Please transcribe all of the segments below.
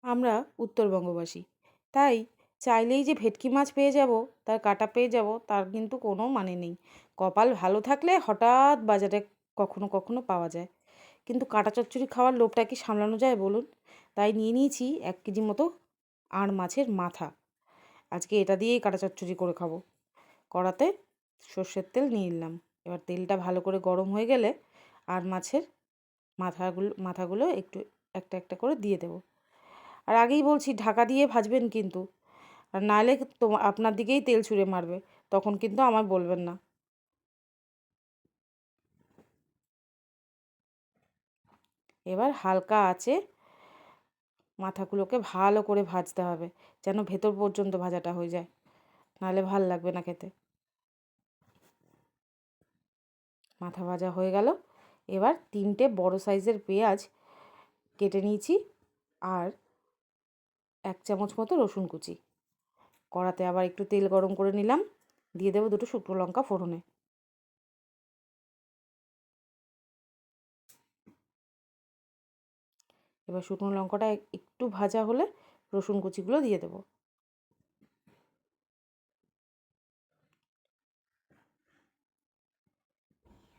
আমরা উত্তরবঙ্গবাসী, তাই চাইলেই যে ভেটকি মাছ পেয়ে যাব, তার কাটা পেয়ে যাব, তার কিন্তু কোনো মানে নেই। কপাল ভালো থাকলে হঠাৎ বাজারে কখনো কখনো পাওয়া যায়, কিন্তু কাটা চচ্চড়ি খাওয়ার লোভটা কি সামলানো যায় বলুন? তাই নিয়ে নিয়েছি 1 কেজি মতো আড় মাছের মাথা। আজকে এটা দিয়েই কাটা চচ্চড়ি করে খাবো। কড়াতে সর্ষের তেল নিয়ে নিলাম। এবার তেলটা ভালো করে গরম হয়ে গেলে আড় মাছের মাথাগুলো একটু একটা একটা করে দিয়ে দেবো। আর আগেই বলছি ঢাকা দিয়ে ভাজবেন কিন্তু, আর নাহলে আপনার দিকেই তেল ছুঁড়ে মারবে, তখন কিন্তু আমায় বলবেন না। এবার হালকা আঁচে মাথাগুলোকে ভালো করে ভাজতে হবে, যেন ভেতর পর্যন্ত ভাজাটা হয়ে যায়, নাহলে ভাল লাগবে না খেতে। মাথা ভাজা হয়ে গেল। এবার 3টে বড় সাইজের পেঁয়াজ কেটে নিয়েছি, আর 1 চামচ মতো রসুন কুচি। কড়াতে আবার একটু তেল গরম করে নিলাম, দিয়ে দেবো 2টো শুকনো লঙ্কা ফোড়নে। এবার শুকনো লঙ্কাটা একটু ভাজা হলে রসুন কুচিগুলো দিয়ে দেবো।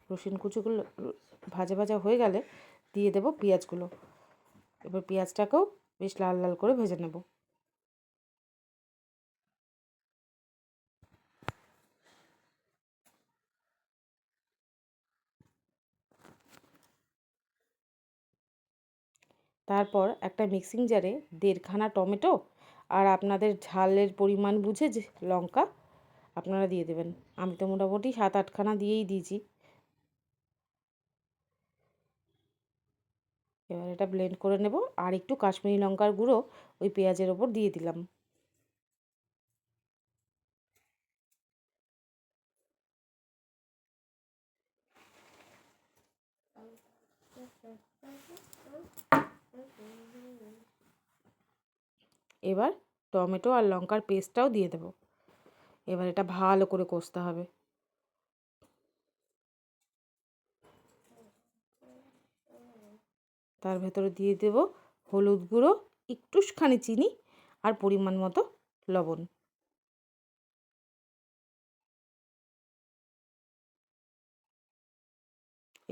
রসুন কুচিগুলো ভাজা ভাজা হয়ে গেলে দিয়ে দেবো পেঁয়াজগুলো। এবার পেঁয়াজটাকেও বেশ লাল লাল করে ভেজে নেব। তারপর একটা মিক্সিং জারে 1.5খানা টমেটো আর আপনাদের ঝালের পরিমাণ বুঝে যে লঙ্কা আপনারা দিয়ে দেবেন। আমি তো মোটামুটি 7-8খানা দিয়েই দিয়েছি। এবার এটা ব্লেন্ড করে নেব, আর একটু কাশ্মীরি লঙ্কার গুঁড়ো ওই পেঁয়াজের ওপর দিয়ে দিলাম। এবার টমেটো আর লঙ্কার পেস্টটাও দিয়ে দেব। এবার এটা ভালো করে কষতে হবে। তার ভেতরে দিয়ে দেব হলুদ গুঁড়ো, একটুখানি চিনি আর পরিমাণ মতো লবণ।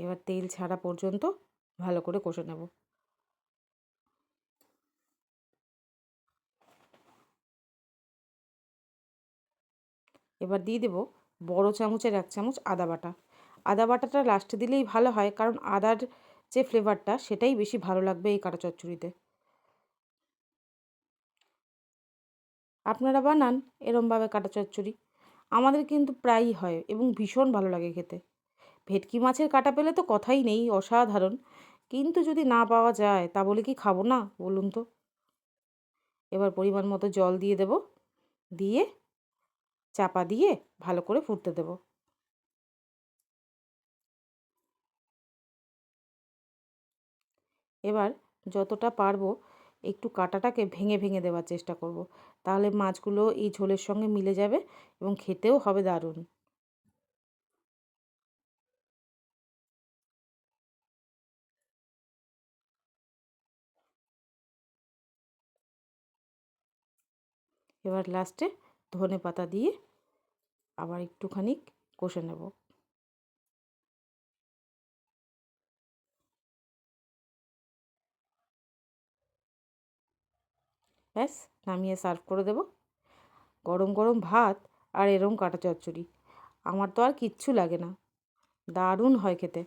এবার তেল ছাড়া পর্যন্ত ভালো করে কষে নেব। এবার দিয়ে দেব বড় চামচের 1 চামচ আদা বাটা। আদা বাটাটা লাস্টে দিলেই ভালো হয়, কারণ আদার যে ফ্লেভারটা সেটাই বেশি ভালো লাগবে এই কাঁটা চচ্চড়িতে। আপনারা বানান এরমভাবে কাঁটা চচ্চড়ি? আমাদের কিন্তু প্রায়ই হয় এবং ভীষণ ভালো লাগে খেতে। ভেটকি মাছের কাঁটা পেলে তো কথাই নেই, অসাধারণ। কিন্তু যদি না পাওয়া যায় তা বলে কি খাবো না বলুন তো? এবার পরিমাণ মতো জল দিয়ে দেব, দিয়ে চাপা দিয়ে ভালো করে ফুটতে দেব। এবার যতটা পারবো একটু কাঁটাটাকে ভেঙে ভেঙে দেওয়ার চেষ্টা করব, তাহলে মাছগুলো এই ঝোলের সঙ্গে মিলে যাবে এবং খেতেও হবে দারুণ। এবার লাস্টে ধনেপাতা দিয়ে আবার একটুখানি কষে নেব। ব্যাস, নামিয়ে সার্ভ করে দেব। গরম গরম ভাত আর এরম কাঁটা চচ্চড়ি, আমার তো আর কিচ্ছু লাগে না। দারুণ হয় খেতে।